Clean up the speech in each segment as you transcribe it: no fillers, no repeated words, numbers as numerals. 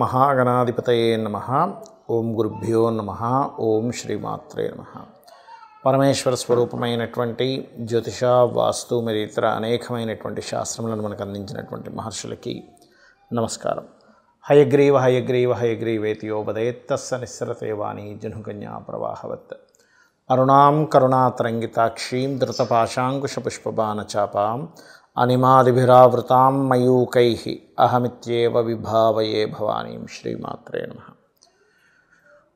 మహాగణాధిపతయే నమః. ఓం గురుభ్యో నమః. ఓం శ్రీమాత్రే నమః. పరమేశ్వర స్వరూపమైనటువంటి జ్యోతిష, వాస్తు మరియు ఇతర అనేకమైనటువంటి శాస్త్రములను మనకు అందించినటువంటి మహర్షులకి నమస్కారం. హయగ్రీవ హయగ్రీవ హయగ్రీవేతి యోపదేత్తస్స నిస్సరతే వాణి జనుకన్యా ప్రవాహవత్. అరుణాం కరుణాతరంగితాక్షీం ధృతపాశాంకుశపుష్పబాణచాపాం అనిమాదిభిరావృతాం మయూకైః అహమిత్యేవ విభావయే భవానీం. శ్రీమాత్రే నమః.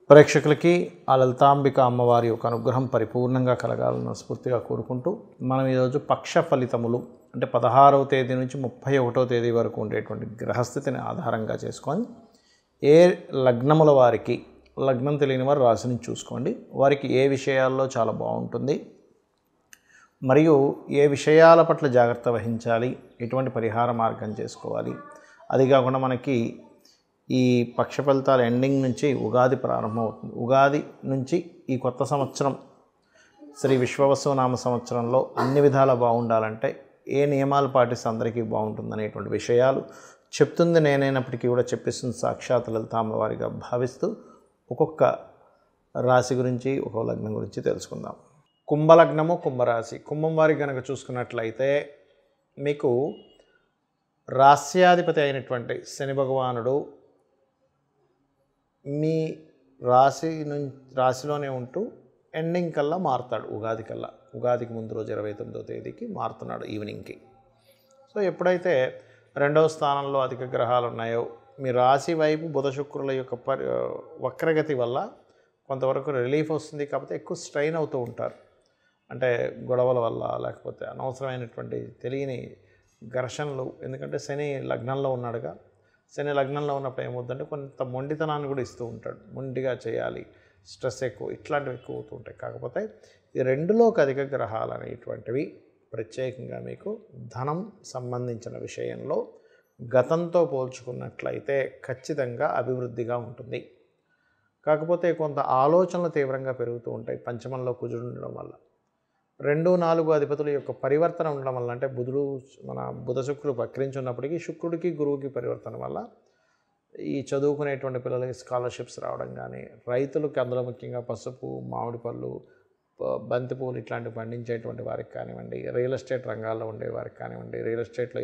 ప్రేక్షకులకి ఆ లలితాంబిక అమ్మవారి యొక్క అనుగ్రహం పరిపూర్ణంగా కలగాలని స్ఫూర్తిగా కోరుకుంటూ మనం ఈరోజు పక్ష ఫలితములు అంటే 16వ తేదీ నుంచి 31వ తేదీ వరకు ఉండేటువంటి గ్రహస్థితిని ఆధారంగా చేసుకొని ఏ లగ్నముల వారికి, లగ్నం తెలియని వారు రాశిని చూసుకోండి, వారికి ఏ విషయాల్లో చాలా బాగుంటుంది, మరియు ఏ విషయాల పట్ల జాగ్రత్త వహించాలి, ఎటువంటి పరిహార మార్గం చేసుకోవాలి. అది కాకుండా మనకి ఈ పక్ష ఫలితాల ఎండింగ్ నుంచి ఉగాది ప్రారంభమవుతుంది. ఉగాది నుంచి ఈ కొత్త సంవత్సరం శ్రీ విశ్వవసునామ సంవత్సరంలో అన్ని విధాలా బాగుండాలంటే ఏ నియమాలు పాటిస్తే అందరికీ బాగుంటుందనేటువంటి విషయాలు చెప్తుంది నేనైనప్పటికీ కూడా చెప్పిస్తుంది సాక్షాత్ లలితామ్మవారిగా భావిస్తూ ఒక్కొక్క రాశి గురించి, ఒక్కొక్క లగ్నం గురించి తెలుసుకుందాం. కుంభలగ్నము, కుంభరాశి. కుంభం వారికి కనుక చూసుకున్నట్లయితే మీకు రాస్యాధిపతి అయినటువంటి శని భగవానుడు మీ రాశిలోనే ఉంటూ ఎండింగ్ కల్లా మారుతాడు. ఉగాదికి ముందు రోజు 29వ తేదీకి మారుతున్నాడు ఈవినింగ్కి. సో ఎప్పుడైతే 2వ స్థానంలో అధిక గ్రహాలు ఉన్నాయో మీ రాశి వైపు బుధ శుక్రుల యొక్క వక్రగతి వల్ల కొంతవరకు రిలీఫ్ వస్తుంది. కాకపోతే ఎక్కువ స్ట్రెయిన్ అవుతూ ఉంటారు. అంటే గొడవల వల్ల, లేకపోతే అనవసరమైనటువంటి తెలియని ఘర్షణలు. ఎందుకంటే శని లగ్నంలో ఉన్నాడుగా. శని లగ్నంలో ఉన్నప్పుడు ఏమవుతుందంటే కొంత మొండితనాన్ని కూడా ఇస్తూ ఉంటాడు. మొండిగా చేయాలి, స్ట్రెస్ ఎక్కువ, ఇట్లాంటివి ఎక్కువ అవుతూ ఉంటాయి. కాకపోతే ఈ రెండులోకి అధిక గ్రహాలు అనేటువంటివి ప్రత్యేకంగా మీకు ధనం సంబంధించిన విషయంలో గతంతో పోల్చుకున్నట్లయితే ఖచ్చితంగా అభివృద్ధిగా ఉంటుంది. కాకపోతే కొంత ఆలోచనలు తీవ్రంగా పెరుగుతూ ఉంటాయి పంచమంలో కుజుడు ఉండడం వల్ల. 2, 4 అధిపతుల యొక్క పరివర్తన ఉండడం వల్ల, అంటే బుధ శుక్రుడు వక్రించి ఉన్నప్పటికీ శుక్రుడికి గురువుకి పరివర్తన వల్ల ఈ చదువుకునేటువంటి పిల్లలకి స్కాలర్షిప్స్ రావడం కానీ, రైతులకి అందులో ముఖ్యంగా పసుపు, మామిడి పళ్ళు, బంతిపూలు ఇట్లాంటివి పండించేటువంటి వారికి కానివ్వండి, రియల్ ఎస్టేట్ రంగాల్లో ఉండే వారికి కానివ్వండి, రియల్ ఎస్టేట్లో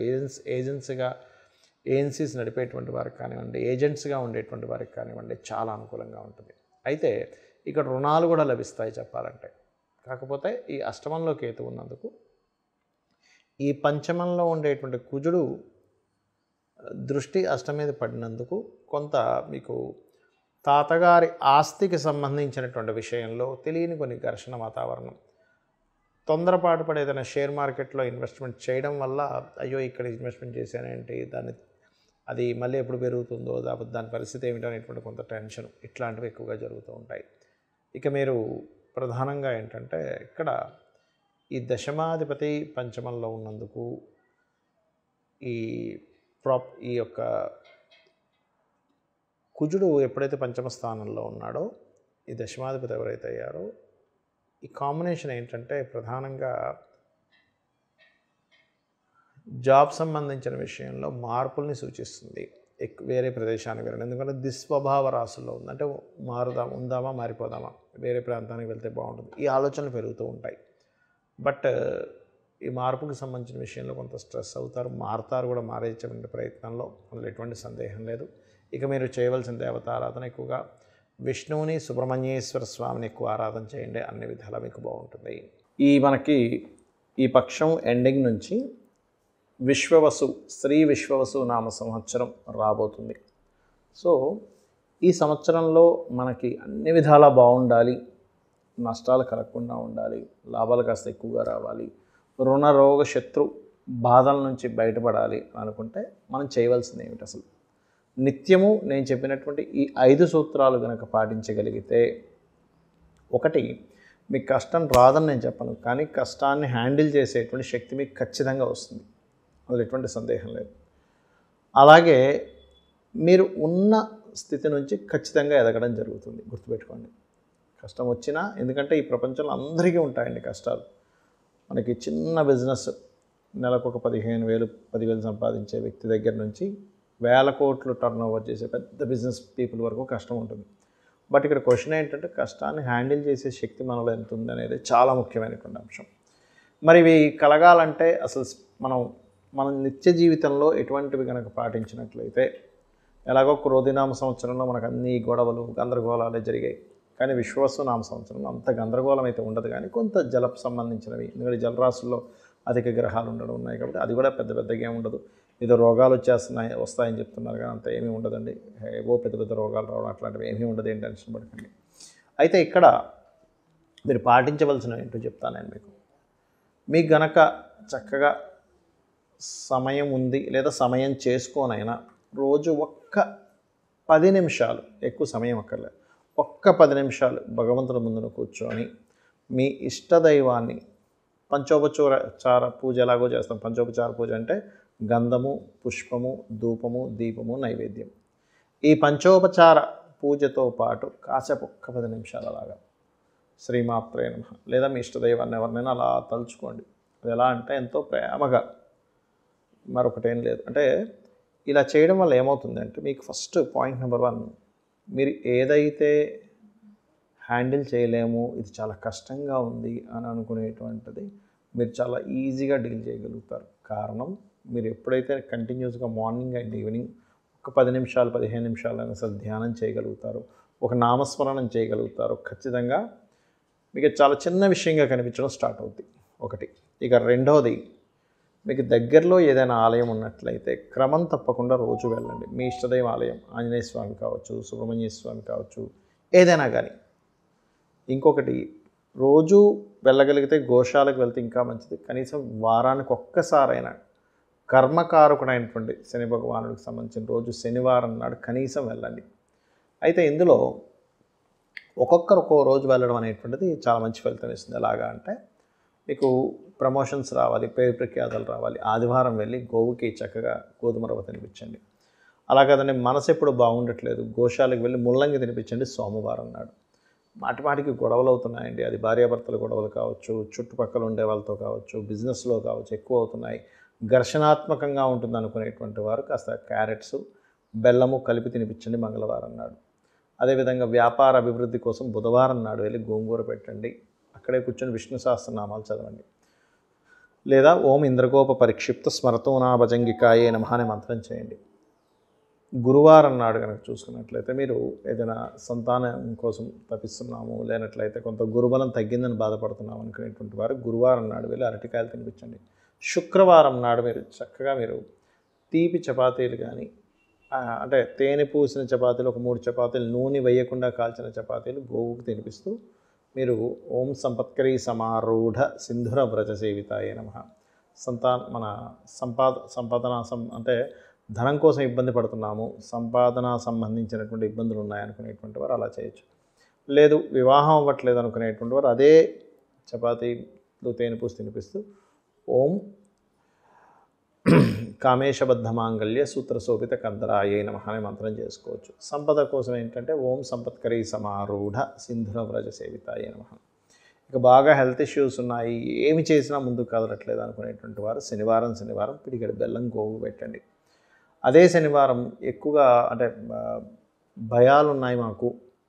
ఏజెన్సీస్ నడిపేటువంటి వారికి కానివ్వండి, ఏజెంట్స్గా ఉండేటువంటి వారికి కానివ్వండి చాలా అనుకూలంగా ఉంటుంది. అయితే ఇక్కడ రుణాలు కూడా లభిస్తాయి చెప్పాలంటే. కాకపోతే ఈ అష్టమంలో కేతు ఉన్నందుకు, ఈ పంచమంలో ఉండేటువంటి కుజుడు దృష్టి అష్టం మీద పడినందుకు కొంత మీకు తాతగారి ఆస్తికి సంబంధించినటువంటి విషయంలో తెలియని కొన్ని ఘర్షణ వాతావరణం, తొందరపాటు పడి ఏదైనా షేర్ మార్కెట్లో ఇన్వెస్ట్మెంట్ చేయడం వల్ల అయ్యో ఇక్కడ ఇన్వెస్ట్మెంట్ చేశానేంటి, అది మళ్ళీ ఎప్పుడు పెరుగుతుందో, దాని పరిస్థితి ఏమిటో అనేటువంటి కొంత టెన్షన్, ఇట్లాంటివి ఎక్కువగా జరుగుతూ ఉంటాయి. ఇక మీరు ప్రధానంగా ఏంటంటే ఇక్కడ ఈ దశమాధిపతి పంచమంలో ఉన్నందుకు ఈ యొక్క కుజుడు ఎప్పుడైతే పంచమ స్థానంలో ఉన్నాడో, ఈ దశమాధిపతి ఎవరైతే అయ్యారో, ఈ కాంబినేషన్ ఏంటంటే ప్రధానంగా జాబ్ సంబంధించిన విషయంలో మార్పుల్ని సూచిస్తుంది. వేరే ప్రదేశానికి వెళ్ళండి. ఎందుకంటే దుస్వభావ రాశుల్లో ఉంది. అంటే ఉందామా మారిపోదామా, వేరే ప్రాంతానికి వెళ్తే బాగుంటుంది, ఈ ఆలోచనలు పెరుగుతూ ఉంటాయి. బట్ ఈ మార్పుకి సంబంధించిన విషయంలో కొంత స్ట్రెస్ అవుతారు, మారుతారు కూడా. మారేటువంటి ప్రయత్నంలో అందులో ఎటువంటి సందేహం లేదు. ఇక మీరు చేయవలసిన దేవత ఆరాధన ఎక్కువగా విష్ణువుని, సుబ్రహ్మణ్యేశ్వర స్వామిని ఎక్కువ ఆరాధన చేయండి. అన్ని విధాలా మీకు బాగుంటుంది. మనకి ఈ పక్షం ఎండింగ్ నుంచి శ్రీ విశ్వవసు నామ సంవత్సరం రాబోతుంది. సో ఈ సంవత్సరంలో మనకి అన్ని విధాలా బాగుండాలి, నష్టాలు కలగకుండా ఉండాలి, లాభాలు కాస్త ఎక్కువగా రావాలి, రుణ రోగ శత్రు బాధల నుంచి బయటపడాలి అనుకుంటే మనం చేయవలసింది ఏమిటి? అసలు నిత్యము నేను చెప్పినటువంటి ఈ 5 సూత్రాలు కనుక పాటించగలిగితే, ఒకటి, మీకు కష్టం రాదని నేను చెప్పను, కానీ కష్టాన్ని హ్యాండిల్ చేసేటువంటి శక్తి మీకు ఖచ్చితంగా వస్తుంది, అందులో ఎటువంటి సందేహం లేదు. అలాగే మీరు ఉన్న స్థితి నుంచి ఖచ్చితంగా ఎదగడం జరుగుతుంది. గుర్తుపెట్టుకోండి, కష్టం వచ్చినా, ఎందుకంటే ఈ ప్రపంచంలో అందరికీ ఉంటాయండి కష్టాలు. మనకి చిన్న బిజినెస్ నెలకు ఒక 15,000, 10,000 సంపాదించే వ్యక్తి దగ్గర నుంచి వేల కోట్లు టర్న్ ఓవర్ చేసే పెద్ద బిజినెస్ పీపుల్ వరకు కష్టం ఉంటుంది. బట్ ఇక్కడ క్వశ్చన్ ఏంటంటే కష్టాన్ని హ్యాండిల్ చేసే శక్తి మనలో ఎంత ఉంది అనేది చాలా ముఖ్యమైనటువంటి అంశం. మరి ఇవి కలగాలంటే అసలు మన నిత్య జీవితంలో ఎటువంటివి కనుక పాటించినట్లయితే, ఎలాగో క్రోధినామ సంవత్సరంలో మనకు అన్ని గొడవలు గందరగోళాలే జరిగాయి, కానీ విశ్వవసునామ సంవత్సరంలో అంత గందరగోళం అయితే ఉండదు. కానీ కొంత జలకు సంబంధించినవి, ఎందుకంటే జలరాశుల్లో అధిక గ్రహాలు ఉండడం ఉన్నాయి కాబట్టి అది కూడా పెద్దగా ఏమి ఉండదు. ఏదో రోగాలు వస్తాయని చెప్తున్నారు కానీ అంత ఏమీ ఉండదండి. ఏవో పెద్ద రోగాలు రావడం అట్లాంటివి ఏమీ ఉండదు, ఏం టెన్షన్ పడకండి. అయితే ఇక్కడ మీరు పాటించవలసినవి ఏంటో చెప్తాను నేను మీకు గనక చక్కగా సమయం ఉంది లేదా సమయం చేసుకోనైనా రోజు ఒక్క 10 నిమిషాలు, ఎక్కువ సమయం అక్కర్లేదు, ఒక్క 10 నిమిషాలు భగవంతుడి ముందున కూర్చొని మీ ఇష్టదైవాన్ని పంచోపచార పూజ ఎలాగో చేస్తాం. పంచోపచార పూజ అంటే గంధము, పుష్పము, ధూపము, దీపము, నైవేద్యం. ఈ పంచోపచార పూజతో పాటు కాసేపు ఒక్క 10 నిమిషాలు అలాగా శ్రీమాత్రే నమః లేదా మీ ఇష్టదైవాన్ని ఎవరినైనా అలా తలుచుకోండి. అది ఎలా అంటే ఎంతో ప్రేమగా, మరొకటేం లేదు. అంటే ఇలా చేయడం వల్ల ఏమవుతుందంటే మీకు ఫస్ట్ పాయింట్ నెంబర్ 1, మీరు ఏదైతే హ్యాండిల్ చేయలేము, ఇది చాలా కష్టంగా ఉంది అని అనుకునేటువంటిది మీరు చాలా ఈజీగా డీల్ చేయగలుగుతారు. కారణం మీరు ఎప్పుడైతే కంటిన్యూస్గా మార్నింగ్ అండ్ ఈవినింగ్ ఒక 10 నిమిషాలు 15 నిమిషాలైనా అసలు ధ్యానం చేయగలుగుతారు, ఒక నామస్మరణం చేయగలుగుతారు, ఖచ్చితంగా మీకు చాలా చిన్న విషయంగా కనిపించడం స్టార్ట్ అవుతుంది. ఒకటి. ఇక రెండవది, మీకు దగ్గరలో ఏదైనా ఆలయం ఉన్నట్లయితే క్రమం తప్పకుండా రోజు వెళ్ళండి. మీ ఇష్టదైవ ఆలయం ఆంజనేయ స్వామి కావచ్చు, సుబ్రహ్మణ్య స్వామి కావచ్చు, ఏదైనా కానీ. ఇంకొకటి, రోజు వెళ్ళగలిగితే గోశాలకు వెళ్తే ఇంకా మంచిది. కనీసం వారానికి ఒక్కసారైనా కర్మకారకుడైనటువంటి శని భగవానుడికి సంబంధించిన రోజు శనివారం నాడు కనీసం వెళ్ళండి. అయితే ఇందులో ఒక్కొక్కరు ఒక్కో రోజు వెళ్ళడం అనేటువంటిది చాలా మంచి ఫలితం ఇస్తుంది. ఎలాగా అంటే మీకు ప్రమోషన్స్ రావాలి, పేరు ప్రఖ్యాతలు రావాలి, ఆదివారం వెళ్ళి గోవుకి చక్కగా గోధుమ రవ్వ తినిపించండి. అలా కదండి, మనసు ఎప్పుడు బాగుండట్లేదు, గోశాలకు వెళ్ళి ముల్లంగి తినిపించండి సోమవారం నాడు. మాటిమాటికి గొడవలు అవుతున్నాయండి, అది భార్యాభర్తల గొడవలు కావచ్చు, చుట్టుపక్కల ఉండే వాళ్ళతో కావచ్చు, బిజినెస్లో కావచ్చు, ఎక్కువ అవుతున్నాయి, ఘర్షణాత్మకంగా ఉంటుంది అనుకునేటువంటి వారు కాస్త క్యారెట్స్, బెల్లము కలిపి తినిపించండి మంగళవారం నాడు. అదేవిధంగా వ్యాపార అభివృద్ధి కోసం బుధవారం నాడు వెళ్ళి గోంగూర పెట్టండి, అక్కడే కూర్చొని విష్ణు సహస్రనామాలు చదవండి. లేదా ఓం ఇంద్రగోప పరిక్షిప్త స్మరతోనా భజంగికాయే నమః అనే మంత్రం చేయండి. గురువారం నాడు కనుక చూసుకున్నట్లయితే మీరు ఏదైనా సంతానం కోసం తప్పిస్తున్నాము, లేనట్లయితే కొంత గురుబలం తగ్గిందని బాధపడుతున్నాము అనుకునేటువంటి వారు గురువారం నాడు వెళ్ళి అరటికాయలు తినిపించండి. శుక్రవారం నాడు మీరు చక్కగా తీపి చపాతీలు కానీ, అంటే తేనె పూసిన చపాతీలు, ఒక 3 చపాతీలు, నూనె వేయకుండా కాల్చిన చపాతీలు గోవుకు తినిపిస్తూ మీరు ఓం సంపత్కరీ సమారూఢ సింధుర వ్రజ సేవితాయే నమః. మన సంపాదన అంటే ధనం కోసం ఇబ్బంది పడుతున్నాము, సంపాదన సంబంధించినటువంటి ఇబ్బందులు ఉన్నాయనుకునేటువంటి వారు అలా చేయొచ్చు. లేదు వివాహం అవ్వట్లేదు అనుకునేటువంటి వారు అదే చపాతీలు తేనె పూసి తినిపిస్తూ ఓం కామేశబద్ధ మాంగళ్య సూత్రశోభిత కందరాయే నమః అనే మంత్రం చేసుకోవచ్చు. సంపద కోసం ఏంటంటే ఓం సంపత్కరీ సమారూఢ సింధుర వ్రజ సేవితాయే నమః. ఇక బాగా హెల్త్ ఇష్యూస్ ఉన్నాయి, ఏమి చేసినా ముందుకు కదలట్లేదు అనుకునేటువంటి వారు శనివారం పిడికెడు బెల్లం గోవు పెట్టండి. అదే శనివారం ఎక్కువగా అంటే భయాలు ఉన్నాయి, మాకు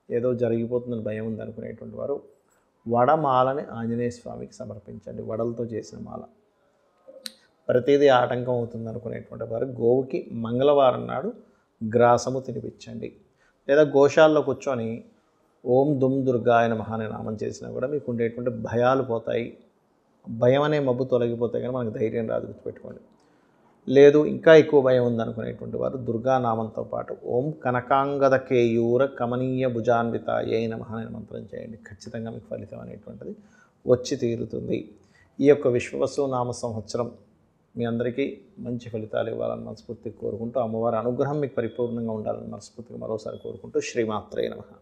ఏదో జరిగిపోతుందని భయం ఉంది అనుకునేటువంటి వారు వడమాలని ఆంజనేయ స్వామికి సమర్పించండి. వడలతో చేసిన మాల. ప్రతిదీ ఆటంకం అవుతుంది అనుకునేటువంటి వారు గోవుకి మంగళవారం నాడు గ్రాసము తినిపించండి. లేదా గోశాలలో కూర్చొని ఓం దుమ్ దుర్గాయ నమః అనే నామం చేసినా కూడా మీకు ఉండేటువంటి భయాలు పోతాయి, భయం అనే మబ్బు తొలగిపోతాయి, కానీ మనకు ధైర్యం రాదు, గుర్తుపెట్టుకోండి. లేదు ఇంకా ఎక్కువ భయం ఉందనుకునేటువంటి వారు దుర్గానామంతో పాటు ఓం కనకాంగద కేయూర కమనీయ భుజాన్వితాయే నమః అనే మంత్రం చేయండి. ఖచ్చితంగా మీకు ఫలితం అనేటువంటిది వచ్చి తీరుతుంది. ఈ యొక్క విశ్వవసునామ సంవత్సరం మీ అందరికీ మంచి ఫలితాలు ఇవ్వాలని మనస్ఫూర్తిగా కోరుకుంటూ, అమ్మవారి అనుగ్రహం మీకు పరిపూర్ణంగా ఉండాలని మనస్ఫూర్తిగా మరోసారి కోరుకుంటూ శ్రీమాత్రే నమః.